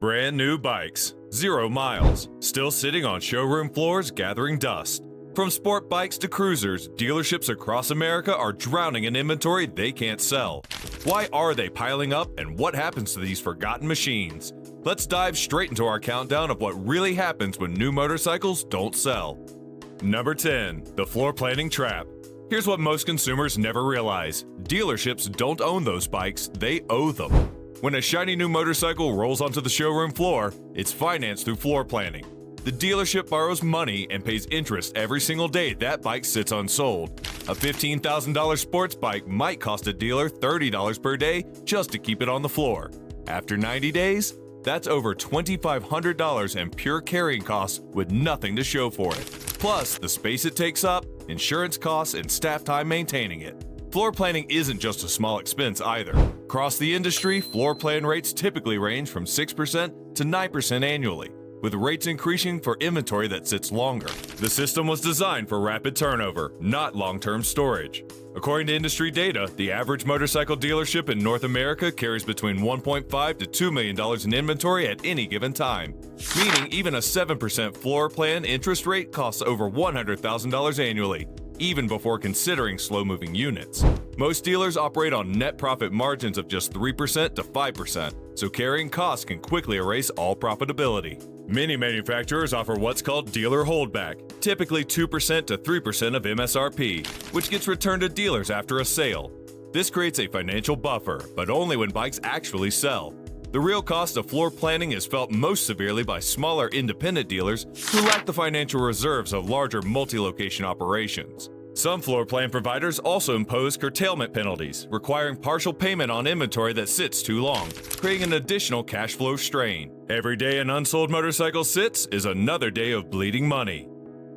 Brand new bikes, 0 miles, still sitting on showroom floors gathering dust. From sport bikes to cruisers, dealerships across America are drowning in inventory they can't sell. Why are they piling up, and what happens to these forgotten machines? Let's dive straight into our countdown of what really happens when new motorcycles don't sell. Number 10. The floor planning trap. Here's what most consumers never realize. Dealerships don't own those bikes, they owe them. When a shiny new motorcycle rolls onto the showroom floor, it's financed through floor planning. The dealership borrows money and pays interest every single day that bike sits unsold. A $15,000 sports bike might cost a dealer $30 per day just to keep it on the floor. After 90 days, that's over $2,500 in pure carrying costs with nothing to show for it. Plus, the space it takes up, insurance costs, and staff time maintaining it. Floor planning isn't just a small expense either. Across the industry, floor plan rates typically range from 6% to 9% annually, with rates increasing for inventory that sits longer. The system was designed for rapid turnover, not long-term storage. According to industry data, the average motorcycle dealership in North America carries between $1.5 to $2 million in inventory at any given time, meaning even a 7% floor plan interest rate costs over $100,000 annually, even before considering slow-moving units. Most dealers operate on net profit margins of just 3% to 5%, so carrying costs can quickly erase all profitability. Many manufacturers offer what's called dealer holdback, typically 2% to 3% of MSRP, which gets returned to dealers after a sale. This creates a financial buffer, but only when bikes actually sell. The real cost of floor planning is felt most severely by smaller independent dealers who lack the financial reserves of larger multi-location operations. Some floor plan providers also impose curtailment penalties, requiring partial payment on inventory that sits too long, creating an additional cash flow strain. Every day an unsold motorcycle sits is another day of bleeding money.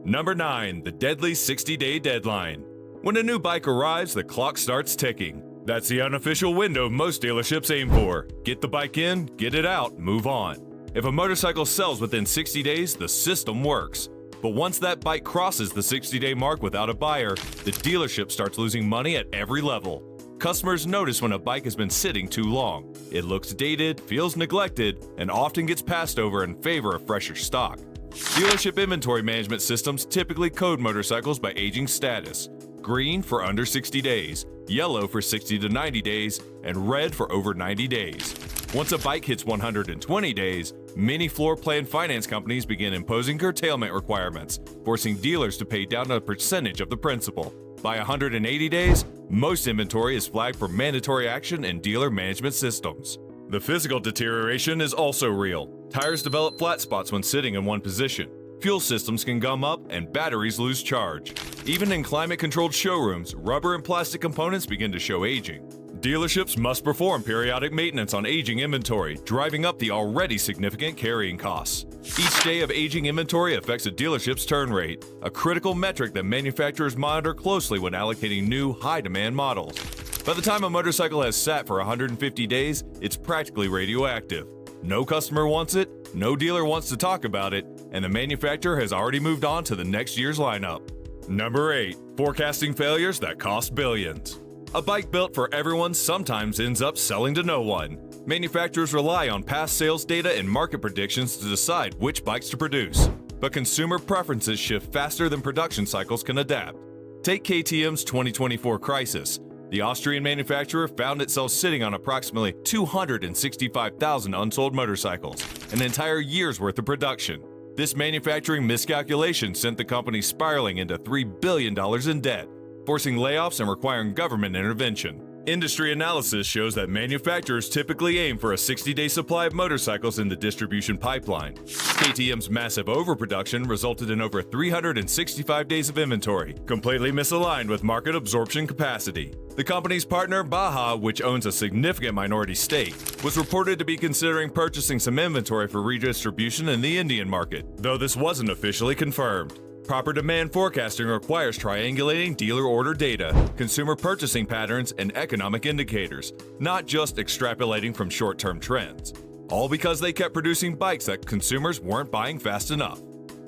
Number 9. The deadly 60-day deadline. When a new bike arrives, the clock starts ticking. That's the unofficial window most dealerships aim for. Get the bike in, get it out, move on. If a motorcycle sells within 60 days, the system works. But once that bike crosses the 60-day mark without a buyer, the dealership starts losing money at every level. Customers notice when a bike has been sitting too long. It looks dated, feels neglected, and often gets passed over in favor of fresher stock. Dealership inventory management systems typically code motorcycles by aging status: green for under 60 days, yellow for 60 to 90 days, and red for over 90 days. Once a bike hits 120 days, many floor plan finance companies begin imposing curtailment requirements, forcing dealers to pay down a percentage of the principal. By 180 days, most inventory is flagged for mandatory action in dealer management systems. The physical deterioration is also real. Tires develop flat spots when sitting in one position. Fuel systems can gum up and batteries lose charge. Even in climate-controlled showrooms, rubber and plastic components begin to show aging. Dealerships must perform periodic maintenance on aging inventory, driving up the already significant carrying costs. Each day of aging inventory affects a dealership's turn rate, a critical metric that manufacturers monitor closely when allocating new, high-demand models. By the time a motorcycle has sat for 150 days, it's practically radioactive. No customer wants it, no dealer wants to talk about it, and the manufacturer has already moved on to the next year's lineup. Number 8. Forecasting failures that cost billions. A bike built for everyone sometimes ends up selling to no one. Manufacturers rely on past sales data and market predictions to decide which bikes to produce. But consumer preferences shift faster than production cycles can adapt. Take KTM's 2024 crisis. The Austrian manufacturer found itself sitting on approximately 265,000 unsold motorcycles, an entire year's worth of production. This manufacturing miscalculation sent the company spiraling into $3 billion in debt, forcing layoffs and requiring government intervention. Industry analysis shows that manufacturers typically aim for a 60-day supply of motorcycles in the distribution pipeline. KTM's massive overproduction resulted in over 365 days of inventory, completely misaligned with market absorption capacity. The company's partner, Baja, which owns a significant minority stake, was reported to be considering purchasing some inventory for redistribution in the Indian market, though this wasn't officially confirmed. Proper demand forecasting requires triangulating dealer order data, consumer purchasing patterns, and economic indicators, not just extrapolating from short-term trends. All because they kept producing bikes that consumers weren't buying fast enough.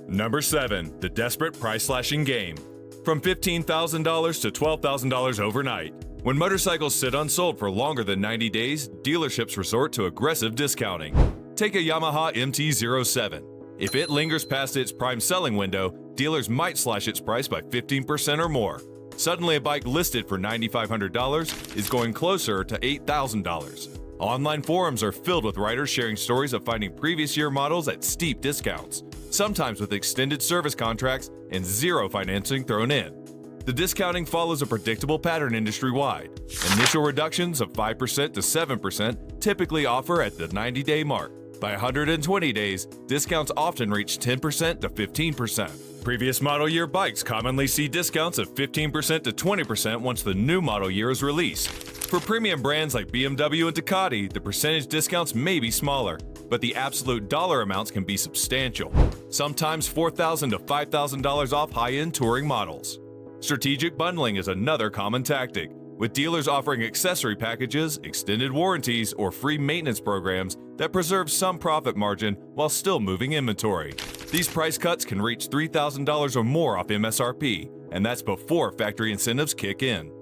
Number 7. The desperate price-slashing game. From $15,000 to $12,000 overnight. When motorcycles sit unsold for longer than 90 days, dealerships resort to aggressive discounting. Take a Yamaha MT-07. If it lingers past its prime selling window, dealers might slash its price by 15% or more. Suddenly, a bike listed for $9,500 is going closer to $8,000. Online forums are filled with writers sharing stories of finding previous year models at steep discounts, sometimes with extended service contracts and zero financing thrown in. The discounting follows a predictable pattern industry-wide. Initial reductions of 5% to 7% typically offer at the 90-day mark. By 120 days, discounts often reach 10% to 15%. Previous model year bikes commonly see discounts of 15% to 20% once the new model year is released. For premium brands like BMW and Ducati, the percentage discounts may be smaller, but the absolute dollar amounts can be substantial, sometimes $4,000 to $5,000 off high-end touring models. Strategic bundling is another common tactic, with dealers offering accessory packages, extended warranties, or free maintenance programs that preserve some profit margin while still moving inventory. These price cuts can reach $3,000 or more off MSRP, and that's before factory incentives kick in.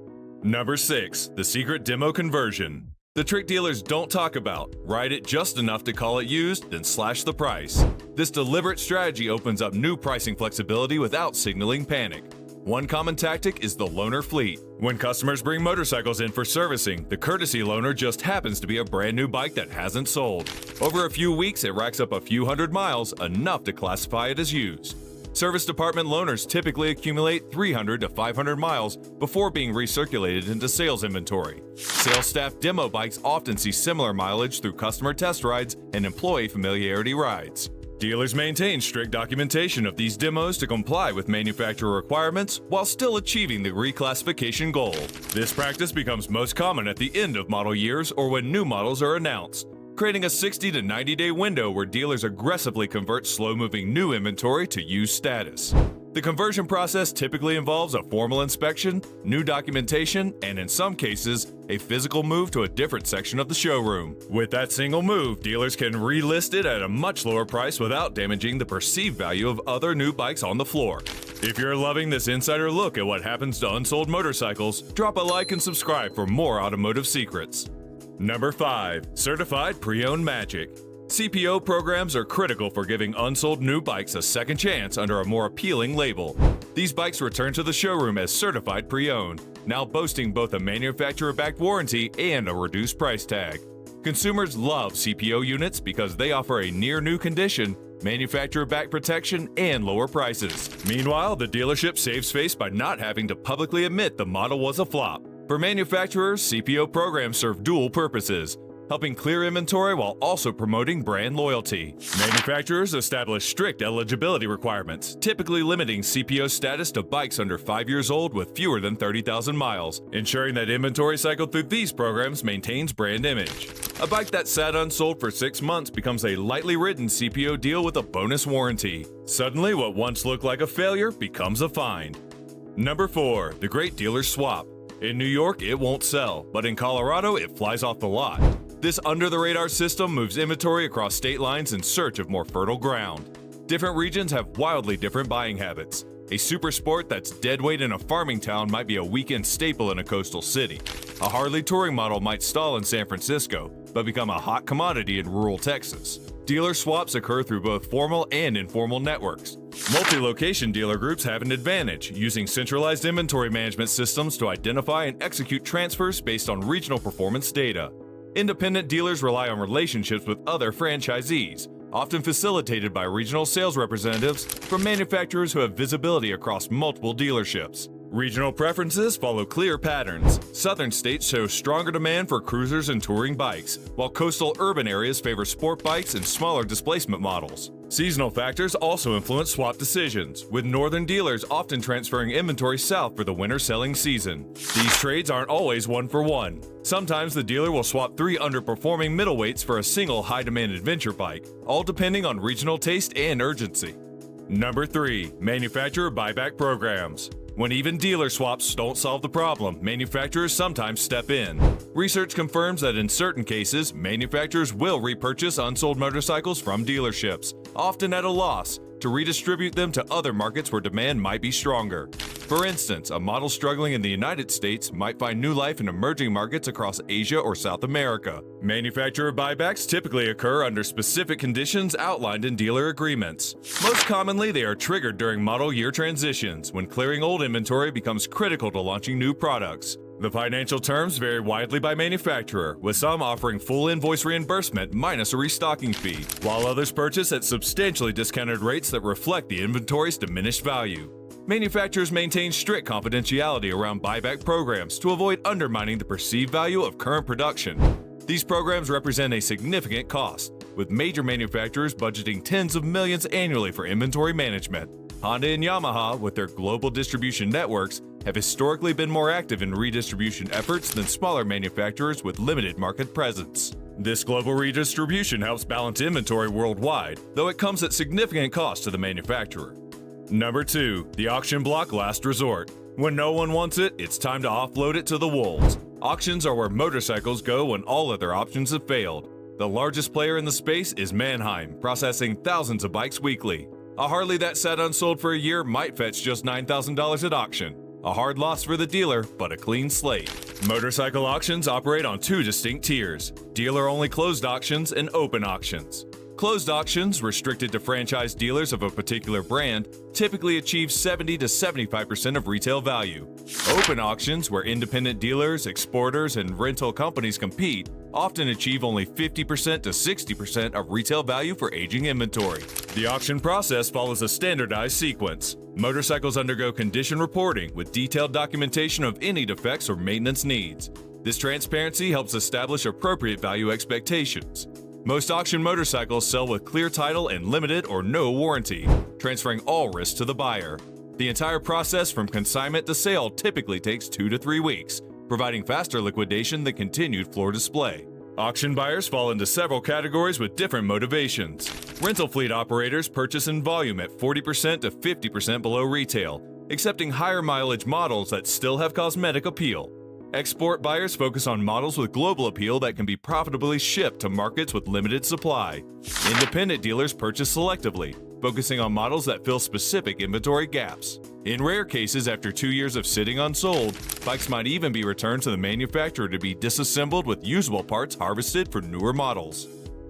Number 6. The secret demo conversion. The trick dealers don't talk about: ride it just enough to call it used, then slash the price. This deliberate strategy opens up new pricing flexibility without signaling panic. One common tactic is the loaner fleet. When customers bring motorcycles in for servicing, the courtesy loaner just happens to be a brand new bike that hasn't sold. Over a few weeks, it racks up a few hundred miles, enough to classify it as used. Service department loaners typically accumulate 300 to 500 miles before being recirculated into sales inventory. Sales staff demo bikes often see similar mileage through customer test rides and employee familiarity rides. Dealers maintain strict documentation of these demos to comply with manufacturer requirements while still achieving the reclassification goal. This practice becomes most common at the end of model years or when new models are announced, creating a 60 to 90-day window where dealers aggressively convert slow-moving new inventory to used status. The conversion process typically involves a formal inspection, new documentation, and in some cases, a physical move to a different section of the showroom. With that single move, dealers can relist it at a much lower price without damaging the perceived value of other new bikes on the floor. If you're loving this insider look at what happens to unsold motorcycles, drop a like and subscribe for more automotive secrets. Number 5. Certified Pre-Owned Magic. CPO programs are critical for giving unsold new bikes a second chance under a more appealing label. These bikes return to the showroom as certified pre-owned, now boasting both a manufacturer-backed warranty and a reduced price tag. Consumers love CPO units because they offer a near-new condition, manufacturer-backed protection, and lower prices. Meanwhile, the dealership saves face by not having to publicly admit the model was a flop. For manufacturers, CPO programs serve dual purposes, helping clear inventory while also promoting brand loyalty. Manufacturers establish strict eligibility requirements, typically limiting CPO status to bikes under 5 years old with fewer than 30,000 miles, ensuring that inventory cycled through these programs maintains brand image. A bike that sat unsold for 6 months becomes a lightly ridden CPO deal with a bonus warranty. Suddenly, what once looked like a failure becomes a find. Number 4. The Great Dealer Swap. In New York, it won't sell, but in Colorado, it flies off the lot. This under-the-radar system moves inventory across state lines in search of more fertile ground. Different regions have wildly different buying habits. A super sport that's deadweight in a farming town might be a weekend staple in a coastal city. A Harley touring model might stall in San Francisco, but become a hot commodity in rural Texas. Dealer swaps occur through both formal and informal networks. Multi-location dealer groups have an advantage, using centralized inventory management systems to identify and execute transfers based on regional performance data. Independent dealers rely on relationships with other franchisees, often facilitated by regional sales representatives from manufacturers who have visibility across multiple dealerships. Regional preferences follow clear patterns. Southern states show stronger demand for cruisers and touring bikes, while coastal urban areas favor sport bikes and smaller displacement models. Seasonal factors also influence swap decisions, with northern dealers often transferring inventory south for the winter selling season. These trades aren't always one-for-one. Sometimes the dealer will swap 3 underperforming middleweights for a single high-demand adventure bike, all depending on regional taste and urgency. Number 3. Manufacturer buyback programs. When even dealer swaps don't solve the problem, manufacturers sometimes step in. Research confirms that in certain cases, manufacturers will repurchase unsold motorcycles from dealerships, often at a loss, to redistribute them to other markets where demand might be stronger. For instance, a model struggling in the United States might find new life in emerging markets across Asia or South America. Manufacturer buybacks typically occur under specific conditions outlined in dealer agreements. Most commonly, they are triggered during model year transitions, when clearing old inventory becomes critical to launching new products. The financial terms vary widely by manufacturer, with some offering full invoice reimbursement minus a restocking fee, while others purchase at substantially discounted rates that reflect the inventory's diminished value. Manufacturers maintain strict confidentiality around buyback programs to avoid undermining the perceived value of current production. These programs represent a significant cost, with major manufacturers budgeting tens of millions annually for inventory management. Honda and Yamaha, with their global distribution networks, have historically been more active in redistribution efforts than smaller manufacturers with limited market presence. This global redistribution helps balance inventory worldwide, though it comes at significant cost to the manufacturer. Number 2. The auction block last resort. When no one wants it, it's time to offload it to the wolves. Auctions are where motorcycles go when all other options have failed. The largest player in the space is Manheim, processing thousands of bikes weekly. A Harley that sat unsold for a year might fetch just $9,000 at auction. A hard loss for the dealer, but a clean slate. Motorcycle auctions operate on 2 distinct tiers: dealer-only closed auctions and open auctions. Closed auctions, restricted to franchise dealers of a particular brand, typically achieve 70 to 75% of retail value. Open auctions, where independent dealers, exporters, and rental companies compete, often achieve only 50% to 60% of retail value for aging inventory. The auction process follows a standardized sequence. Motorcycles undergo condition reporting with detailed documentation of any defects or maintenance needs. This transparency helps establish appropriate value expectations. Most auction motorcycles sell with clear title and limited or no warranty, transferring all risk to the buyer. The entire process from consignment to sale typically takes 2 to 3 weeks, providing faster liquidation than continued floor display. Auction buyers fall into several categories with different motivations. Rental fleet operators purchase in volume at 40% to 50% below retail, accepting higher mileage models that still have cosmetic appeal. Export buyers focus on models with global appeal that can be profitably shipped to markets with limited supply. Independent dealers purchase selectively, focusing on models that fill specific inventory gaps. In rare cases, after 2 years of sitting unsold, bikes might even be returned to the manufacturer to be disassembled with usable parts harvested for newer models.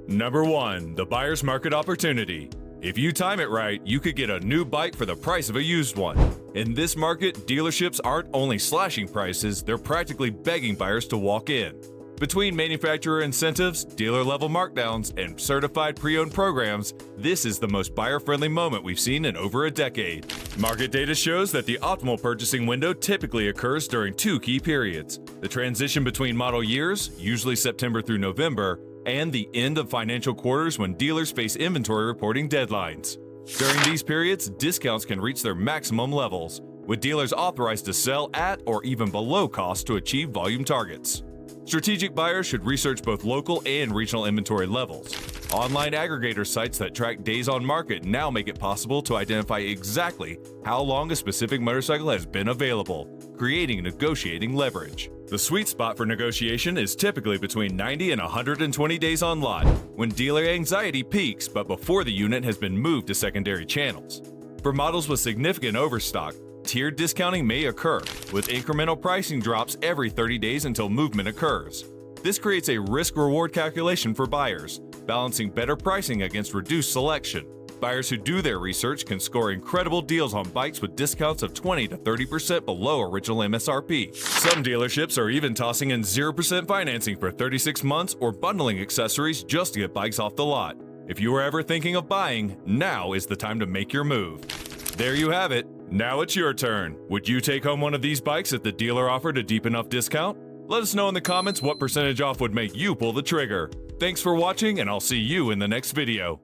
Number 1. The buyer's market opportunity. If you time it right, you could get a new bike for the price of a used one. In this market, dealerships aren't only slashing prices, they're practically begging buyers to walk in. Between manufacturer incentives, dealer-level markdowns, and certified pre-owned programs, this is the most buyer-friendly moment we've seen in over a decade. Market data shows that the optimal purchasing window typically occurs during 2 key periods: the transition between model years, usually September through November, and the end of financial quarters when dealers face inventory reporting deadlines. During these periods, discounts can reach their maximum levels, with dealers authorized to sell at or even below cost to achieve volume targets. Strategic buyers should research both local and regional inventory levels. Online aggregator sites that track days on market now make it possible to identify exactly how long a specific motorcycle has been available, creating negotiating leverage. The sweet spot for negotiation is typically between 90 and 120 days on lot, when dealer anxiety peaks but before the unit has been moved to secondary channels. For models with significant overstock, tiered discounting may occur, with incremental pricing drops every 30 days until movement occurs. This creates a risk-reward calculation for buyers, balancing better pricing against reduced selection. Buyers who do their research can score incredible deals on bikes with discounts of 20 to 30% below original MSRP. Some dealerships are even tossing in 0% financing for 36 months or bundling accessories just to get bikes off the lot. If you were ever thinking of buying, now is the time to make your move. There you have it. Now it's your turn. Would you take home one of these bikes if the dealer offered a deep enough discount? Let us know in the comments what percentage off would make you pull the trigger. Thanks for watching, and I'll see you in the next video.